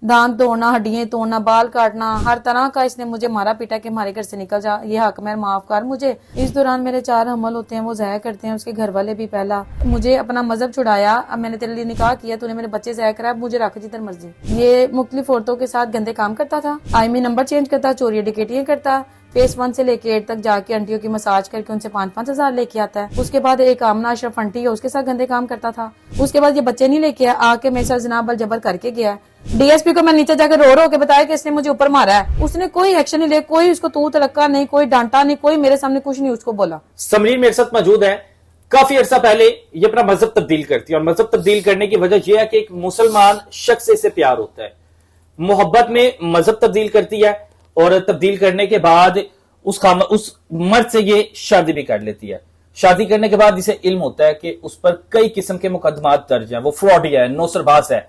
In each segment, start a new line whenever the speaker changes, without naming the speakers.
दांत तोड़ना, हड्डियां तोड़ना, बाल काटना, हर तरह का इसने मुझे मारा पीटा के हमारे घर से निकल जा, ये हक मैं माफ कर मुझे। इस दौरान मेरे 4 हमल होते हैं, वो ज़ाया करते हैं। उसके घर वाले भी पहला मुझे अपना मजहब छुड़ाया, अब मैंने तेरे लिए निकाह किया, तूने मेरे बच्चे ज़ाया कराया, मुझे रख जिधर मर्जी। ये मुख्तलिफ औरतों के साथ गंदे काम करता था, आईएमई नंबर चेंज करता, चोरी डकैतियां करता, फेस 1 से लेके 8 तक जाके आंटियों की मसाज करके उनसे 5-5 हजार लेके आता है। उसके बाद एक आमना अशरफ आंटी है, उसके साथ गंदे काम करता था। उसके बाद ये बच्चे नहीं लेके आके मेरे साथ जनाब अल जबर करके गया। डीएसपी को मैं नीचे जाकर रो के बताया कि इसने मुझे ऊपर मारा है, उसने कोई एक्शन नहीं लिया, कोई उसको तू तलक्का नहीं, कोई डांटा नहीं, कोई मेरे सामने कुछ नहीं उसको बोला।
समरीन मेरे साथ मौजूद है। काफी अरसा पहले ये अपना मजहब तब्दील करती है और मजहब तब्दील करने की वजह यह है कि एक मुसलमान शख्स से प्यार होता है, मोहब्बत में मजहब तब्दील करती है और तब्दील करने के बाद उस मर्द से ये शादी भी कर लेती है। शादी करने के बाद इसे इल्म होता है कि उस पर कई किस्म के मुकदमात दर्ज हैं, वो फ्रॉडी है, नौसरबाज है।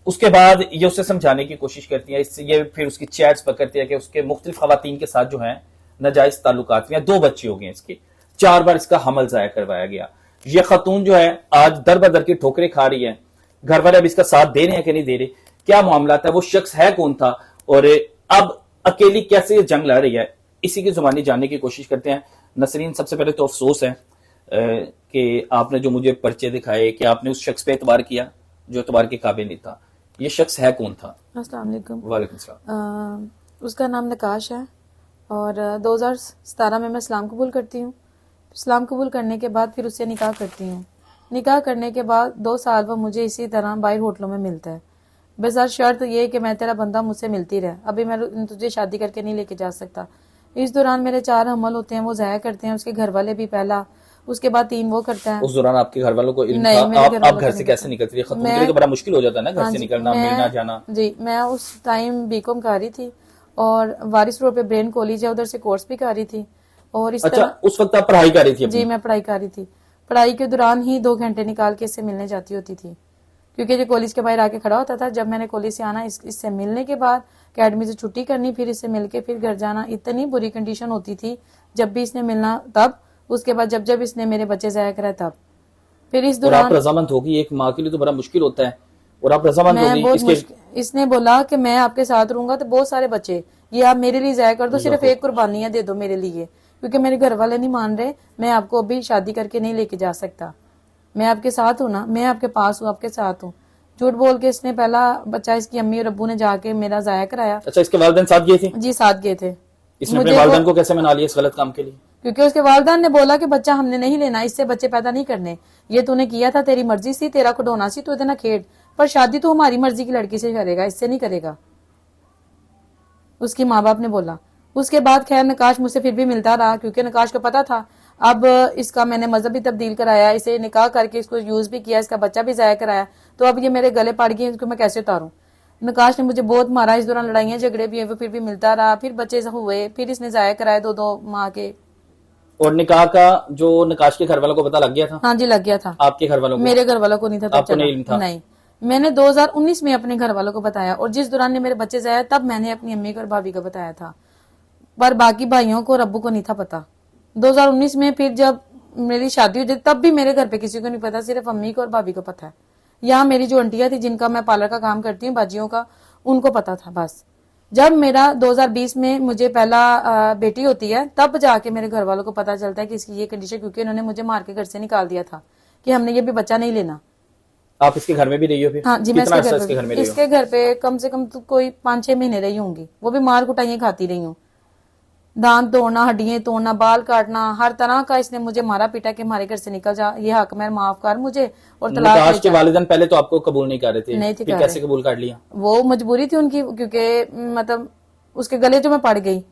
उसके बाद ये उसे समझाने की कोशिश करती है, इससे ये फिर उसकी चैट्स पकड़ती है कि उसके मुख्तलिफ खवातीन के साथ जो है नाजायज ताल्लुकात में 2 बच्चे हो गए इसके, 4 बार इसका हमल जाया करवाया गया। ये खातून जो है आज दर बदर की ठोकरें खा रही है। घर वाले अब इसका साथ दे रहे हैं कि नहीं दे रहे, क्या मामला था, वो शख्स है कौन था और अब अकेली कैसे ये जंग लड़ रही है, इसी की जुबानी जानने की कोशिश करते हैं। नसरीन, सबसे पहले तो अफसोस है कि आपने जो मुझे पर्चे दिखाए कि आपने उस शख्स पे एतबार किया जो एतबार के काबिल नहीं था। ये शख्स है कौन था?
अस्सलाम वालेकुम।
वालेकुम सलाम।
उसका नाम नकाश है और 2017 में मैं इस्लाम कबूल करती हूँ। इस्लाम कबूल करने के बाद फिर उससे निकाह करती हूँ। निकाह करने के बाद 2 साल वो मुझे इसी तरह बाहर होटलों में मिलता है। बेसार शर्त ये कि मैं तेरा बंदा मुझसे मिलती रहे, अभी मैं तुझे शादी करके नहीं लेके जा सकता। इस दौरान मेरे 4 हमल होते हैं, वो ज़ाया करते हैं। उसके घर वाले भी पहला, उसके बाद 3 वो करता है।
उस दौरान आपके घर वालों को इल्म
नहीं,
था?
मेरे घर
आप
वालों
घर
को
से
नहीं
कैसे
पता।
निकलती थी? खतून के
मैं
लिए तो बड़ा मुश्किल हो जाता है ना घर
हाँ
से
जी,
निकलना, मिलना जाना।
जी मैं उस टाइम बीकॉम कर रही थी और वारिस रोड पे ब्रेन कॉलेज है, उधर से कोर्स भी कर रही थी। और इस
अच्छा,
तरह
उस वक्त आप पढ़ाई कर रही थी अपनी?
जी मैं पढ़ाई कर रही थी। पढ़ाई के दौरान ही 2 घंटे निकाल के इससे मिलने जाती होती थी, क्योंकि जो कॉलेज के बाहर आके खड़ा होता था। जब मैंने कॉलेज से आना, इससे मिलने के बाद अकेडमी से छुट्टी करनी, फिर इससे मिलके फिर घर जाना, इतनी बुरी कंडीशन होती थी जब भी इसने मिलना तब। उसके बाद जब जब इसने मेरे बच्चे ज़ाया कराए तब। फिर इस
और आप
दौरान
रजामंद होगी, एक माँ के लिए तो बड़ा मुश्किल होता है, और आप रजामंद
मैं
होगी
बहुत
इसके।
इसने बोला कि मैं आपके साथ रहूंगा तो बहुत सारे बच्चे ये आप मेरे लिए ज़ाया कर दो, सिर्फ एक कुर्बानियां दे दो मेरे लिए, क्योंकि मेरे घर वाले नहीं मान रहे, मैं आपको अभी शादी करके नहीं लेके जा सकता। मैं आपके साथ हूँ ना, मैं आपके पास हूँ, आपके साथ हूँ। झूठ बोल के इसने पहला बच्चा इसकी अम्मी और अब्बू ने जाके मेरा ज़ाया कराया।
अच्छा, इसके वालिदैन साथ गए थे?
जी साथ गए थे।
इसने अपने वालिदैन को कैसे मना लिया इस गलत काम के लिए?
क्योंकि उसके वालिदैन ने बोला कि बच्चा हमने नहीं लेना, इससे बच्चे पैदा नहीं करने, ये तूने किया था, तेरी मर्जी सी, तेरा खिडौना सी, तू इतना खेड, पर शादी तो हमारी मर्जी की लड़की से करेगा, इससे नहीं करेगा, उसकी माँ बाप ने बोला। उसके बाद खैर नकाश मुझसे फिर भी मिलता रहा, क्योंकि नकाश को पता था अब इसका मैंने मजहब भी तब्दील कराया, इसे निकाह करके इसको यूज भी किया, इसका बच्चा भी ज़ाया कराया, तो अब ये मेरे गले पड़ गए, इसको मैं कैसे उतारूं। नकाश ने मुझे बहुत मारा, इस दौरान लड़ाइयां झगड़े भी हुए, फिर भी मिलता रहा, फिर बच्चे हुए, फिर इसने ज़ाया कराया 2-2 माह के।
और निकाह का जो नकाश के घर वालों को पता लग गया था?
हाँ जी लग गया था।
आपके घर वालों को?
मेरे घर वालों को नहीं था, तब
आपको
चला
नहीं था?
नहीं। मैंने 2019 में अपने घर वालों को बताया, और जिस दौरान ने मेरे बच्चे ज़ाया तब मैंने अपनी अम्मी को और भाभी को बताया था, पर बाकी भाइयों को और अब्बू को नहीं था पता। 2019 में फिर जब मेरी शादी हुई तब भी मेरे घर पे किसी को नहीं पता, सिर्फ अम्मी को और भाभी को पता है। यहाँ मेरी जो आंटियां थी जिनका मैं पार्लर का काम करती हूँ, बाजियों का, उनको पता था बस। जब मेरा 2020 में मुझे पहला बेटी होती है तब जाके मेरे घर वालों को पता चलता है कि इसकी ये कंडीशन, क्योंकि उन्होंने मुझे मार के घर से निकाल दिया था कि हमने ये भी बच्चा नहीं लेना।
आप इसके घर में भी रही हो फिर?
हाँ जी, मैं
कितना इसके घर में रही हो?
इसके घर पे कम से कम तो कोई 5-6 महीने रही होंगी, वो भी मार कुटाइयां खाती रही हूँ। दांत तोड़ना, हड्डियां तोड़ना, बाल काटना, हर तरह का इसने मुझे मारा पीटा के हमारे घर से निकल जा, ये हक मैं माफ कर मुझे, और तलाक
नकाश के वालिदैन पहले तो आपको कबूल नहीं कर रहे थे?
नहीं थे
फिर
कर
कैसे
रहे।
कबूल कर लिया?
वो मजबूरी थी उनकी, क्योंकि मतलब उसके गले जो मैं पड़ गई।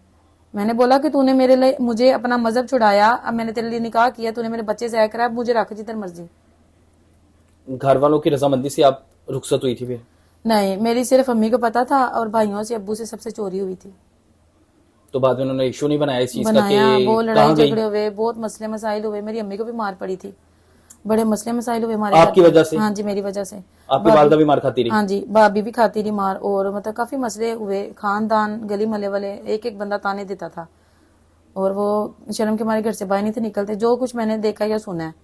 मैंने बोला कि तूने मेरे लिए मुझे अपना मजहब छुड़ाया, अब मैंने तेरे लिए निकाह किया, तूने मेरे बच्चे ज़ाया कराया, मुझे रख जिधर मर्जी।
घर वालों की रजामंदी से आप रुखसत हुई थी फिर?
नहीं, मेरी सिर्फ अम्मी को पता था और भाइयों से, अब्बू से, सबसे चोरी हुई थी।
तो बाद में उन्होंने इशू नहीं बनाया इस चीज का
बनाया,
कि
वो लड़ाई
कहाँ गई?
झगड़े हुए, बहुत मसले मसाइल हुए, मेरी अम्मी को भी मार पड़ी थी, बड़े मसले मसाइल हुए हमारे
आपकी
घर।
वजह से?
हाँ जी, मेरी वजह से।
आपकी वालदा भी मार खाती रही?
हाँ जी, भाभी भी खाती रही मार, और मतलब काफी मसले हुए, खानदान गली मले वाले एक एक बंदा ताने देता था, और वो शर्म के मारे घर से बाहर नहीं थे निकलते। जो कुछ मैंने देखा या सुना है,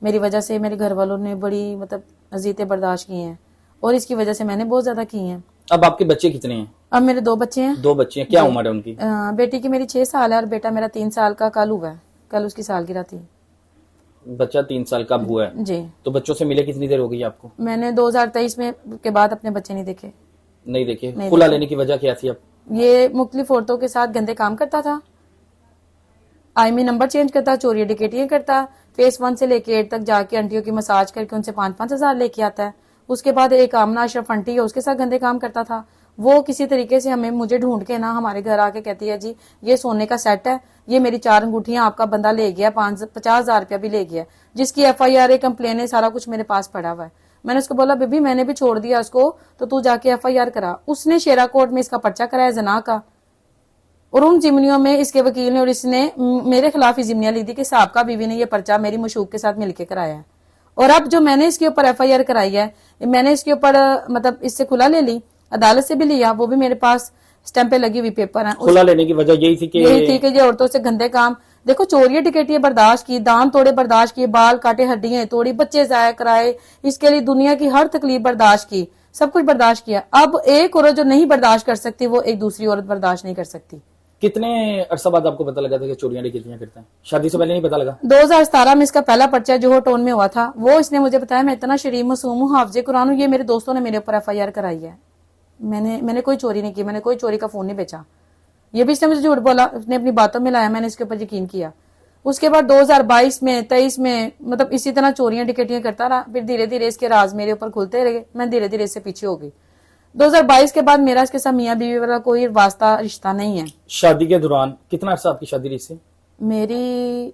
मेरी वजह से मेरे घर वालों ने बड़ी मतलब अजीतें बर्दाश्त की हैं, और इसकी वजह से मैंने बहुत ज्यादा की हैं।
अब आपके बच्चे कितने हैं?
अब मेरे 2 बच्चे हैं।
2 बच्चे हैं, क्या उम्र है उनकी?
बेटी की मेरी 6 साल है और बेटा मेरा 3 साल का कल हुआ है, कल उसकी सालगिरह थी।
बच्चा 3 साल का हुआ है।
जी।
तो बच्चों से मिले कितनी देर हो गई आपको?
मैंने 2023 में के बाद अपने बच्चे नहीं देखे।
नहीं देखे।
नहीं
खुला
देखे।
लेने की वजह क्या थी? अब
ये मुख्तलिफ औरतों के साथ गंदे काम करता था, आईएमई नंबर चेंज करता, चोरी डिकेटियां करता, फेस 1 से लेके 8 तक जाके आंटियों की मसाज करके उनसे 5-5 हजार लेके आता है। उसके बाद एक आमना अशरफ आंटी है, उसके साथ गंदे काम करता था। वो किसी तरीके से मुझे ढूंढ के ना हमारे घर आके कहती है, जी ये सोने का सेट है, ये मेरी 4 अंगूठियां आपका बंदा ले गया, 50 हजार रुपया भी ले गया, जिसकी FIR कंप्लेन है, सारा कुछ मेरे पास पड़ा हुआ है। मैंने उसको बोला, बेबी मैंने भी छोड़ दिया उसको, तो तू जाके FIR करा। उसने शेरा कोर्ट में इसका पर्चा कराया जना का, और उन जिमनियों में इसके वकील ने और इसने मेरे खिलाफ ही जिमनियां ली थी कि साहबका बीवी ने ये पर्चा मेरी मशूक के साथ मिलकर कराया है। और अब जो मैंने इसके ऊपर FIR कराई है, मैंने इसके ऊपर मतलब इससे खुला ले ली, अदालत से भी लिया, वो भी मेरे पास स्टैंपे लगी हुई पेपर है।
खुला लेने की वजह यही थी कि
ये औरतों से गंदे काम, देखो चोरियां टिकटियां बर्दाश्त की, दाम तोड़े बर्दाश्त किए, बाल काटे, हड्डियां तोड़ी, बच्चे जाया कराए, इसके लिए दुनिया की हर तकलीफ बर्दाश्त की, सब कुछ बर्दाश्त किया। अब एक औरत जो नहीं बर्दाश्त कर सकती वो एक दूसरी औरत बर्दाश्त नहीं कर सकती।
कितने अरसा बाद आपको पता लगा था कि चोरियां डिकेटियां करता है? शादी से पहले नहीं पता लगा?
2017 में इसका पहला पर्चा जो टोन में हुआ था, वो इसने मुझे बताया, मैं इतना शरीफ मासूम हूँ, हाफिज कुरान हूँ, ये मेरे दोस्तों ने मेरे ऊपर FIR कराई है। मैंने कोई चोरी नहीं की, मैंने कोई चोरी का फोन नहीं बेचा। ये भी इसने मुझे झूठ बोला, उसने अपनी बातों में लाया, मैंने इसके ऊपर यकीन किया। उसके बाद 2022 में 23 में मतलब इसी तरह चोरियां डिकेटियां करता रहा। फिर धीरे धीरे इसके राज मेरे ऊपर खुलते रहे, मैं धीरे धीरे इससे पीछे हो गई। 2022 के बाद मेरा इसके साथ मियां बीवी वाला कोई वास्ता रिश्ता नहीं है।
शादी के दौरान कितना अरसा आपकी शादी रही थी?
मेरी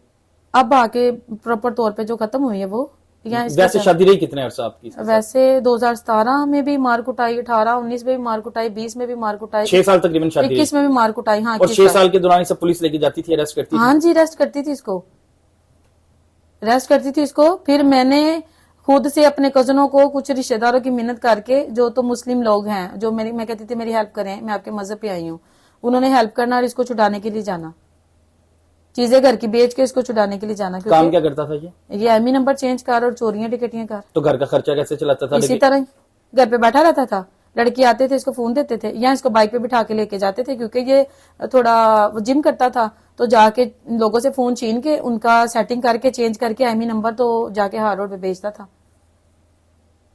अब आके प्रॉपर तौर पे जो खत्म हुई है वो
वैसे शादी रही कितने अरसा आपकी?
वैसे 2017 में भी मार कुटाई, 18, 19 में भी मार कुटाई, 20 में भी मार कुटाई,
6 साल तकरीबन शादी
21 में भी मार कुटाई। हाँ,
और 6 साल के दौरान ये सब पुलिस लेके जाती थी, अरेस्ट करती थी?
हाँ जी, अरेस्ट करती थी इसको, अरेस्ट करती थी इसको। फिर मैंने खुद से अपने कजनों को, कुछ रिश्तेदारों की मिन्नत करके, जो तो मुस्लिम लोग हैं, जो मैं कहती थी मेरी हेल्प करें, मैं आपके मजहब पे आई हूँ, उन्होंने हेल्प करना और इसको छुड़ाने के लिए जाना, चीजें घर की बेच के इसको छुड़ाने के लिए जाना।
काम क्या करता था ये
आईएमई नंबर चेंज कर और चोरियां टिकटियां कर।
तो घर का खर्चा कैसे चलाता था?
इसी तरह घर पे बैठा रहता था, लड़के आते थे इसको फोन देते थे, या इसको बाइक पे बिठा के लेके जाते थे, क्योंकि ये थोड़ा जिम करता था, तो जाके लोगों से फोन छीन के उनका सेटिंग करके चेंज करके आईएमई नंबर तो जाके हार रोड पे बेचता था।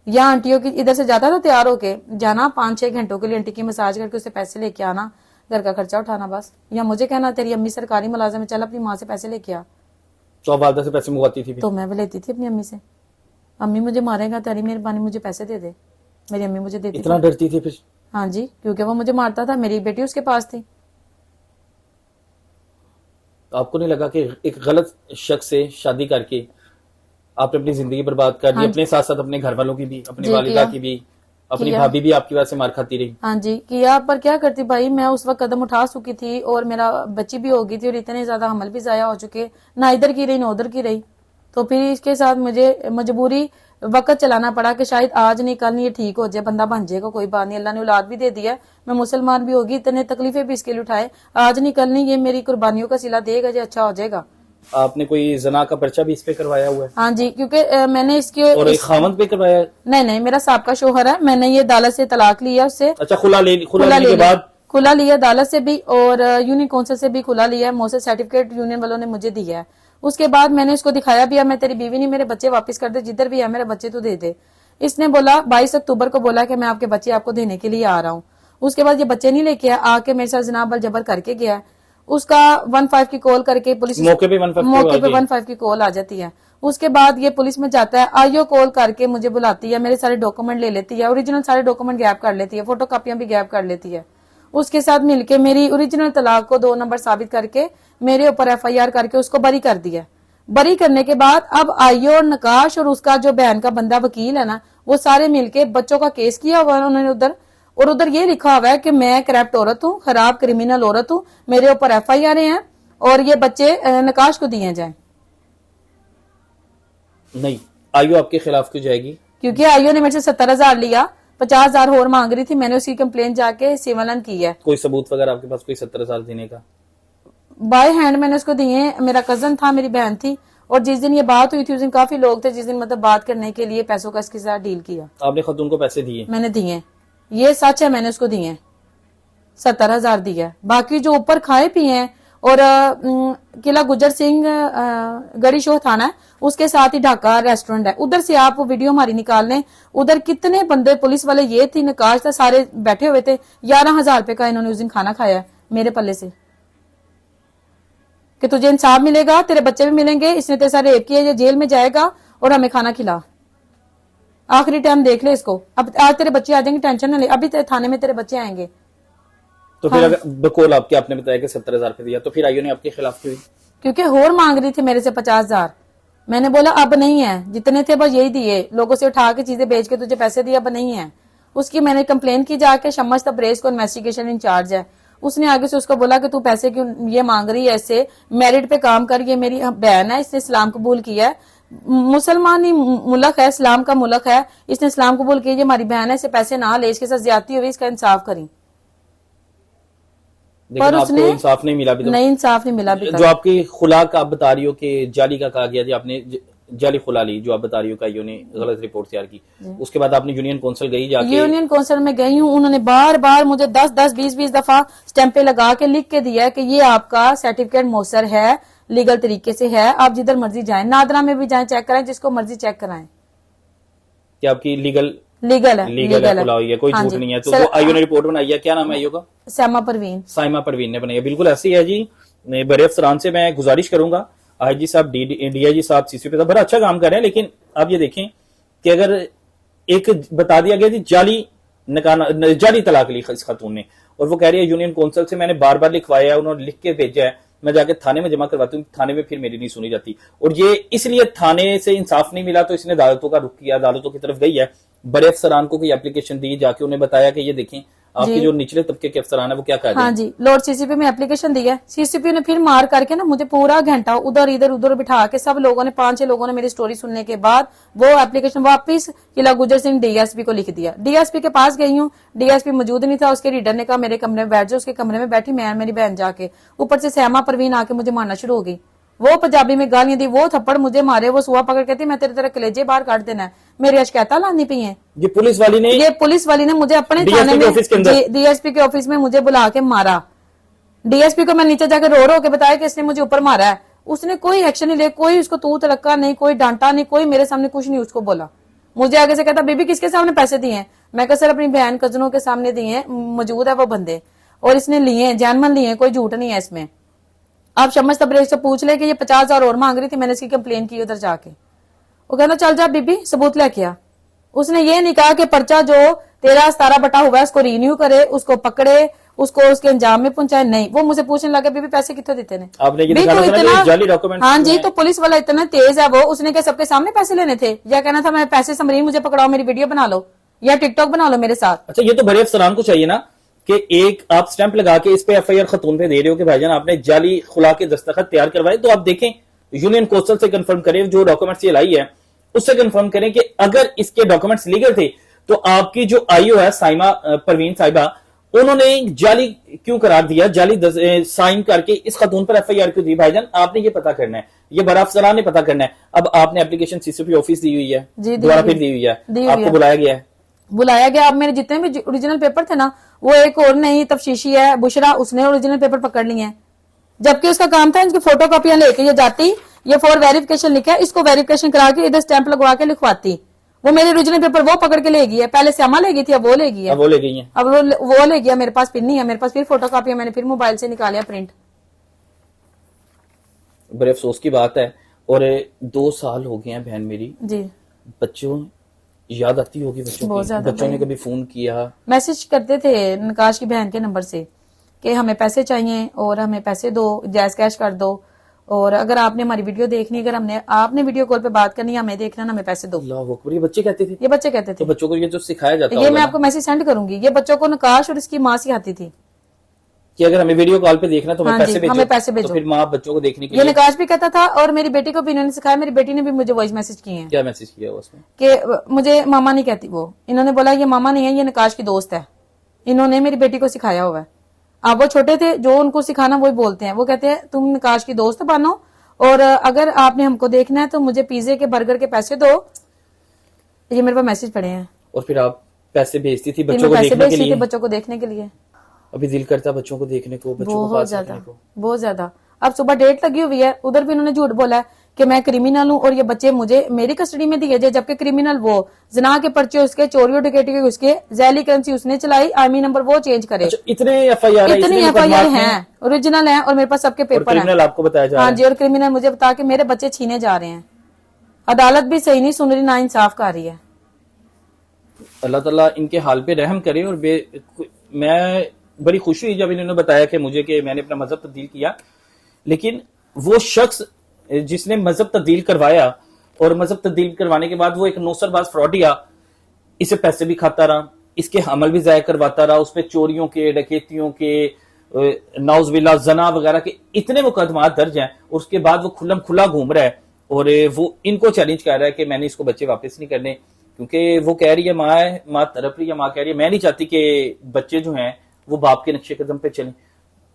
या आंटियों की इधर से जाता था तैयार होके जाना, 5-6 घंटों के लिए आंटी की मसाज करके उससे पैसे लेके आना, घर का खर्चा उठाना बस। या मुझे कहना तेरी अम्मी सरकारी मुलाजिम है, चल अपनी माँ से पैसे लेके आ।
तो वालदा से पैसे मंगवाती थी?
तो मैं भी लेती थी अपनी अम्मी से, अम्मी मुझे मारेगा, तेरी मेहरबानी मुझे पैसे दे दे, मेरी अम्मी मुझे देती।
इतना डरती थी फिर?
हाँ जी, क्योंकि वो मुझे मारता था, मेरी बेटी उसके पास थी।
आपको नहीं लगा कि एक गलत शख्स से शादी करके आपने अपनी जिंदगी बर्बाद कर दी? अपने साथ साथ अपने घर वालों की भी, अपनी वालिदा की भी, अपनी भाभी भी आपकी वजह से मार खाती रही?
हाँ जी किया, पर क्या करती भाई, मैं उस वक्त कदम उठा चुकी थी और मेरा बच्ची भी हो गई थी और इतने ज्यादा हमल भी जाया हो चुके, ना इधर की रही ना उधर की रही। तो फिर इसके साथ मुझे मजबूरी वक्त चलाना पड़ा कि शायद आज नहीं कल नहीं ये ठीक हो जाए, बंदा बन जाएगा, कोई बात नहीं, अल्लाह ने औलाद भी दे दिया, मैं मुसलमान भी होगी, इतने तकलीफें भी इसके लिए उठाए, आज नहीं कल नहीं ये मेरी कुर्बानियों का सिला देगा, जो अच्छा हो जाएगा।
आपने कोई जना का पर्चा भी इस पे करवाया हुआ है?
हाँ जी, क्योंकि मैंने इसके
और एक खामद पे करवाया है?
नहीं, मेरा साहब शोहर है, मैंने ये अदालत से तलाक लिया उससे।
अच्छा, खुला लेने के बाद?
खुला लिया अदालत से भी और यूनियन काउंसिल से भी खुला लिया है, मोसे सर्टिफिकेट यूनियन वालों ने मुझे दिया है। उसके बाद मैंने इसको दिखाया भी है, मैं तेरी बीवी नहीं, मेरे बच्चे वापस कर दे, जिधर भी है मेरे बच्चे तो दे दे। इसने बोला 22 अक्टूबर को बोला कि मैं आपके बच्चे आपको देने के लिए आ रहा हूँ। उसके बाद ये बच्चे नहीं लेके आके मेरे साथ जनाब बल जबर करके गया। उसका 15 की कॉल करके पुलिस
मौके पे
15 की कॉल आ जाती है। उसके बाद ये पुलिस में जाता है, आईओ कॉल करके मुझे बुलाती है, मेरे सारे डॉक्यूमेंट ले लेती है, ओरिजिनल सारे डॉक्यूमेंट गैप कर लेती है, फोटो कापियां भी गैप कर लेती है। उसके साथ मिलके मेरी ओरिजिनल तलाक को 2 नंबर साबित करके मेरे ऊपर FIR करके उसको बरी कर दिया। बरी करने के बाद अब आईओ और नकाश और उसका जो बहन का बंदा वकील है ना, वो सारे मिलके बच्चों का केस किया हुआ उन्होंने उधर, और उधर ये लिखा हुआ है कि मैं करप्ट औरत हूँ, खराब क्रिमिनल औरत हूँ, मेरे ऊपर FIR हैं और ये बच्चे नकाश को दिए जाएं।
नहीं, आईओ आपके खिलाफ क्यों जाएगी?
क्योंकि आईओ ने मेरे से 70,000 लिया, 50,000 और मांग रही थी, मैंने उसकी कंप्लेन जाके सिविलन की है।
कोई सबूत वगैरह आपके पास, कोई 70,000 देने का?
बाय हैंड मैंने उसको दिए, मेरा कजन था, मेरी बहन थी, और जिस दिन ये बात हुई थी उस दिन काफी लोग थे, जिस दिन मतलब बात करने के लिए पैसों का इसके साथ डील किया।
आपने खुद उनको पैसे दिए?
मैंने दिए। ये सच है, मैंने उसको दिए 70,000 दिया है। बाकी जो ऊपर खाए पिए हैं, और किला गुजर सिंह गढ़ी शोह थाना है, उसके साथ ही ढाका रेस्टोरेंट है, उधर से आप वीडियो हमारी निकाल लें। उधर कितने बंदे पुलिस वाले, ये थी नकाश था, सारे बैठे हुए थे। 11,000 रुपए का इन्होंने उस दिन खाना खाया है मेरे पल्ले से, कि तुझे इंसाफ मिलेगा, तेरे बच्चे भी मिलेंगे, इसने तेरे साथ रेप किया, ये जेल में जाएगा और हमें खाना खिला। आखिरी टाइम देख ले इसको। अब आज तेरे बच्चे आ जाएंगे, टेंशन न ले, अभी तेरे थाने में तेरे बच्चे आएंगे।
तो फिर अगर बकौल आपके आपने बताया कि 70,000 रुपए दिया, तो फिर आईओ ने आपके खिलाफ क्यों?
क्योंकि होर मांग रही थी मेरे से 50,000। मैंने बोला अब नहीं है, जितने थे बस यही दिए, लोगों से उठा के चीजें बेच के तुझे पैसे दिए, अब नहीं है। उसकी मैंने कंप्लेन की जाके, शम्स तब्रेज को इन्वेस्टिगेशन इंचार्ज है, उसने आगे से उसको बोला कि तू पैसे क्यों ये मांग रही है, ऐसे मेरिट पे काम कर, ये मेरी बहन है, इसने इस्लाम कबूल किया है, मुसलमान ही मुल्क है, इस्लाम का मुल्क है, इसने इस्लाम कबूल किया, ये हमारी बहन है, इसे पैसे ना ले, इसके साथ ज्यादती हुई, इसका इंसाफ करी। पर उसने
इंसाफ नहीं मिला अभी तक।
नहीं, इंसाफ नहीं मिला अभी तक।
जो आपकी खुला का आप बता रही हो कि जाली का कहा गया जी, आपने जाली खुला ली, जो आप बता रही हो आईओ ने गलत रिपोर्ट तैयार की, उसके बाद आपने यूनियन काउंसिल गई जाके?
यूनियन काउंसिल में गई हूँ, उन्होंने बार बार मुझे 10-10, 20-20 दफा स्टैंपे लगा के लिख के दिया है कि ये आपका सर्टिफिकेट मौसर है, लीगल तरीके से है, आप जिधर मर्जी जाएं, नादरा में भी जाएं चेक कराएं, जिसको मर्जी चेक कराएं
कि आपकी लीगल
है,
खुला हुई है, कोई झूठ नहीं है। तो वो आईओ ने रिपोर्ट बनाई है, क्या नाम है आईओ का?
साइमा परवीन ने
बनाई है। बिल्कुल ऐसी है जी। बड़े अफसरान से मैं गुजारिश करूंगा, आईजी साहब, डीआईजी साहब, सीसीपी साहब बड़ा अच्छा काम कर रहे हैं, लेकिन आप ये देखें कि अगर एक बता दिया गया जी जाली तलाक ली इस खातून ने, और वो कह रही है यूनियन काउंसिल से मैंने बार बार लिखवाया है, उन्होंने लिख के भेजा है, मैं जाके थाने में जमा करवाती हूँ, थाने में फिर मेरी नहीं सुनी जाती, और ये इसलिए थाने से इंसाफ नहीं मिला तो इसने अदालतों का रुख किया, अदालतों की तरफ गई है। बड़े अफसरान को कोई एप्लीकेशन दी, जाके उन्हें बताया कि ये देखें आपके जो निचले तबके के अफसरान है वो क्या कह रहे हैं।
हाँ जी, लॉर्ड सीसीपी में एप्लीकेशन दी है, सीसीपी ने फिर मार करके ना मुझे पूरा घंटा उधर इधर उधर बिठा के, सब लोगों ने 5-6 लोगों ने मेरी स्टोरी सुनने के बाद वो एप्लीकेशन वापस किला गुजर सिंह डीएसपी को लिख दिया। डीएसपी के पास गई हूँ, डीएसपी मौजूद नहीं था, उसके रीडर ने कहा मेरे कमरे में बैठ जाओ, उसके कमरे में बैठी मैं मेरी बहन जाके, ऊपर से सैमा परवीन आके मुझे मारना शुरू हो गई, वो पंजाबी में गालियां दी, वो थप्पड़ मुझे मारे, वो सुआ पकड़ कहती मैं तेरे तरह कलेजे बाहर काट देना है, मेरी शिकायत लानी पई है।
ये पुलिस वाली ने मुझे अपने थाने में
डीएसपी के ऑफिस में मुझे बुला के मारा। डीएसपी को मैं नीचे जाकर रो के बताया कि इसने मुझे ऊपर मारा है, उसने कोई एक्शन नहीं लिया, कोई उसको तू तलक्का नहीं, कोई डांटा नहीं, कोई मेरे सामने कुछ नहीं उसको बोला। मुझे आगे से कहता बेबी किसके सामने पैसे दिए हैं, मैं कहा सर अपनी बहन कजनों के सामने दिए हैं, मौजूद है वो बंदे, और इसने लिए जानमन लिए, कोई झूठ नहीं है इसमें। आप शम्स तब्रेज से पूछ ले कि ये 50,000 और मांग रही थी, मैंने इसकी कंप्लेन की उधर जाके। वो कहना चल जा बीबी सबूत लेके आ। उसने ये नहीं कहा कि पर्चा जो 13-17 बटा हुआ है उसको रिन्यू करे, उसको पकड़े, उसको उसके अंजाम में पहुंचाए, नहीं, वो मुझे पूछने लगा बीबी पैसे कितने देते ने,
आपने ये
तो इतना
जाली डॉक्यूमेंट।
हाँ जी, तो पुलिस वाला इतना तेज है, वो उसने क्या सबके सामने पैसे लेने थे, या कहना था मैं पैसे समरी मुझे पकड़ाओ, मेरी वीडियो बना लो या टिकटॉक बना लो मेरे साथ।
अच्छा, ये तो बड़े अफसरान को चाहिए ना कि एक आप स्टैंप लगा के इस पे एफआईआर खतून पे दे रहे हो कि भाईजान आपने जाली खुला के दस्तखत तैयार करवाए, तो आप देखें यूनियन काउंसिल से कंफर्म करें, जो डॉक्यूमेंट्स ये लाई है उससे कंफर्म करें कि अगर इसके डॉक्यूमेंट्स लीगल थे तो आपकी जो आईओ है साइमा परवीन साहिबा, उन्होंने जाली क्यों करार दिया, जाली साइन करके इस खतून पर एफआईआर क्यों दी? भाईजान आपने ये पता करना है, ये बड़ा अफसरान ने पता करना है। अब आपने एप्लीकेशन सीसीपी ऑफिस दी हुई है, दोबारा फिर दी हुई है, आपको बुलाया गया है?
बुलाया गया। अब मेरे जितने भी ओरिजिनल पेपर थे ना, वो एक और नई तफ्शीशी है बुशरा, उसने ओरिजिनल पेपर पकड़ लिए हैं, जबकि उसका काम था इनकी फोटो कॉपियां लेके ये जाती, ये फॉर वेरिफिकेशन लिखा है, इसको वेरिफिकेशन करा के इधर स्टैंप लगवा के लिखवाती। वो मेरे ओरिजिनल पेपर वो पकड़ के ले गई है, पहले श्यामा ले गई थी, अब वो ले गई है,
अब वो ले गई है,
अब वो ले गया। मेरे पास पिन नहीं है, मेरे पास फिर फोटो कॉपियां मैंने फिर मोबाइल से निकालिया प्रिंट।
बड़े अफसोस की बात है। और 2 साल हो गए हैं बहन मेरी
जी,
बच्चों याद आती होगी बच्चों ने कभी फोन किया,
मैसेज करते थे नकाश की बहन के नंबर से कि हमें पैसे चाहिए और हमें पैसे दो, जैज कैश कर दो, और अगर आपने हमारी वीडियो देखनी, अगर आपने वीडियो कॉल पे बात करनी, हमें देखना, हमें पैसे दो।
अल्लाह अकबर, ये बच्चे कहते थे,
ये बच्चे कहते थे।
तो बच्चों को ये जो सिखाया जाता है,
ये मैं आपको मैसेज सेंड करूंगी, ये बच्चों को नकाश और इसकी माँ सिखाती थी
कि अगर हमें वीडियो कॉल पे देखना तो
हाँ हमें पैसे भेजो,
तो फिर माँ बच्चों को देखने के
लिए। ये नकाश भी कहता था और मेरी बेटी को भी इन्होंने सिखाया, मेरी बेटी ने भी मुझे वॉइस मैसेज किए हैं।
क्या मैसेज किया उसमें?
कि मुझे मामा नहीं कहती, वो इन्होंने बोला ये मामा नहीं है, ये नकाश की दोस्त है, इन्होंने मेरी बेटी को सिखाया हुआ है। अब वो छोटे थे, जो उनको सिखाना वही बोलते हैं, वो कहते हैं तुम नकाश की दोस्त बनो और अगर आपने हमको देखना है तो मुझे पिज्जे के बर्गर के पैसे दो। ये मेरे पास मैसेज पड़े हैं।
और फिर आप पैसे भेजती थी
फिर
बच्चों
मैं
को
पैसे
देखने के
भेजती थी
लिए।
बच्चों को देखने के लिए।
अभी दिल करता है बच्चों को देखने को, बच्चों को
बहुत
पास
ज्यादा,
रखने को।
बहुत ज्यादा। अब सुबह डेट लगी हुई है, उधर भी उन्होंने झूठ बोला है कि मैं क्रिमिनल हूँ और ये बच्चे मुझे मेरी कस्टडी में दिए जाए, जबकि क्रिमिनल वो, जना के पर्चे उसके, चोरी डकैती के उसके, जैली करेंसी उसने चलाई, आर्मी नंबर वो चेंज करे।
अच्छा, इतने एफआईआर
इतनी एफआईआर हैं, ओरिजिनल हैं, और मेरे पास सबके
और
पेपर हैं।
क्रिमिनल आपको बताया जा रहा
हाँ
है।
जी, और क्रिमिनल मुझे बता के मेरे बच्चे छीने जा रहे हैं। अदालत भी सही नहीं सुन रही, ना इंसाफ कर रही है।
अल्लाह ताला इनके हाल पे रहम करे। और मैं बड़ी खुशी हुई जब इन्होंने बताया कि मुझे कि मैंने अपना मजहब तब्दील किया, लेकिन वो शख्स जिसने मजहब तब्दील करवाया और मजहब तब्दील करवाने के बाद वो एक नौसरबाज फ्रॉडिया, इसे पैसे भी खाता रहा, इसके अमल भी जाया करवाता रहा, उसपे चोरियों के, डकैतियों के, नाउज़बिल्लाह जना वगैरह के इतने मुकदमात दर्ज हैं। उसके बाद वो खुल्लम खुला घूम रहा है और वो इनको चैलेंज कर रहा है कि मैंने इसको बच्चे वापस नहीं करने, क्योंकि वो कह रही है माँ तड़प रही है, माँ कह रही है मैं नहीं चाहती कि बच्चे जो हैं वो बाप के नक्शे कदम पे चलें,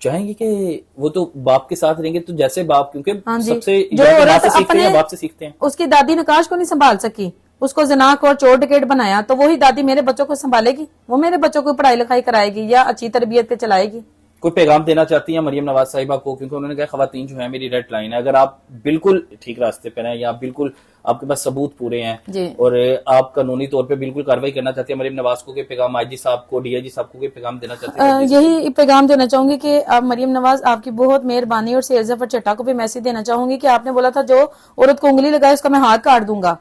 चाहेंगे कि वो तो बाप के साथ रहेंगे, तो जैसे बाप, क्योंकि
हाँ जी,
सबसे
जो
माँ
औरत
से सीखते हैं,
अपने
बाप से सीखते हैं।
उसकी दादी नकाश को नहीं संभाल सकी, उसको जनाक और चोर डकैत बनाया, तो वही दादी मेरे बच्चों को संभालेगी, वो मेरे बच्चों को पढ़ाई लिखाई कराएगी या अच्छी तरबियत पे चलाएगी।
कोई पैगाम देना चाहती हैं मरियम नवाज साहिबा को, क्योंकि उन्होंने कहा खवातीन जो है मेरी रेड लाइन है, अगर आप बिल्कुल ठीक रास्ते पर हैं या बिल्कुल आपके पास सबूत पूरे हैं
जी।
और आप कानूनी तौर पे बिल्कुल कार्रवाई करना चाहते हैं मरियम नवाज को, कोई पैगाम आईजी साहब को, डीआईजी साहब को कोई पैगाम देना चाहते हैं?
यही पैगाम देना चाहूंगी कि आप मरियम नवाज, आपकी बहुत मेहरबानी, और शेर जफर चट्टा को भी मैसेज देना चाहूंगी कि आपने बोला था जो औरत को उंगली लगाए उसका मैं हाथ काट दूंगा,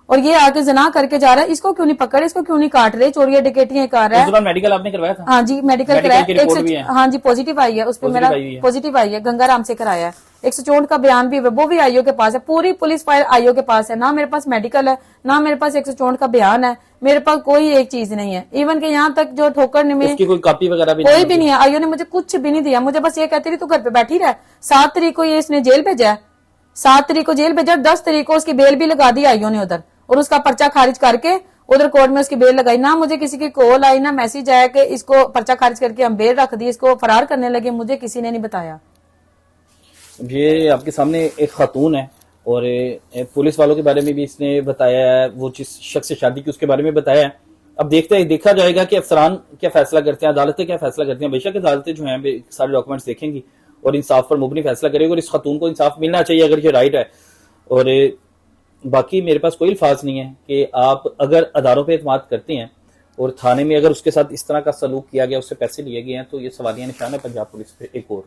और ये आके जना करके जा रहा है, इसको क्यों नहीं पकड़े, इसको क्यों नहीं काट रहे, चोरियां डकैतियां कर रहा है।
मेडिकल आपने करवाया था?
हाँ जी, मेडिकल कराया,
की रिपोर्ट भी है?
हाँ जी, पॉजिटिव आई है, उस पर मेरा पॉजिटिव आई है, गंगाराम से कराया है। 164 का बयान भी है, वो भी आईओ के पास है, पूरी पुलिस फाइल आईओ के पास है, ना मेरे पास मेडिकल है, ना मेरे पास 164 का बयान है, मेरे पास कोई एक चीज नहीं है। इवन के यहाँ तक जो ठोकर में
उसकी कोई कॉपी वगैरह भी
कोई भी नहीं है, आईओ ने मुझे कुछ भी नहीं दिया, मुझे बस ये कहती रही तू घर पे बैठी रह। 7 तारीख को ये इसने जेल भेजा है, 7 तारीख को जेल भेजा, 10 तारीख को उसकी बेल भी लगा दी आईओ ने उधर, और उसका पर्चा खारिज करके उधर कोर्ट में उसकी बेल लगाई। ना मुझे किसी की कॉल आई, ना मैसेज आया कि इसको पर्चा खारिज करके हम बेल रख दी, इसको फरार करने लगे, मुझे किसी ने नहीं बताया।
ये आपके सामने एक खातून है और पुलिस वालों के बारे में भी इसने बताया है, वो जिस शख्स से शादी की उसके बारे में बताया है। अब देखा जाएगा कि अफसरान क्या फैसला करते हैं, अदालतें क्या फैसला करती हैं। बेशक अदालतें जो हैं सारे डॉक्यूमेंट्स देखेंगी और इंसाफ पर मुबनी फैसला करेगी, और इस खातून को इंसाफ मिलना चाहिए अगर ये राइट है। और बाकी मेरे पास कोई अल्फाज नहीं है कि आप अगर अदारों पे एतमाद करते हैं और थाने में अगर उसके साथ इस तरह का सलूक किया गया, उससे पैसे लिए गए हैं, तो ये सवालिया निशान है पंजाब पुलिस पे एक और।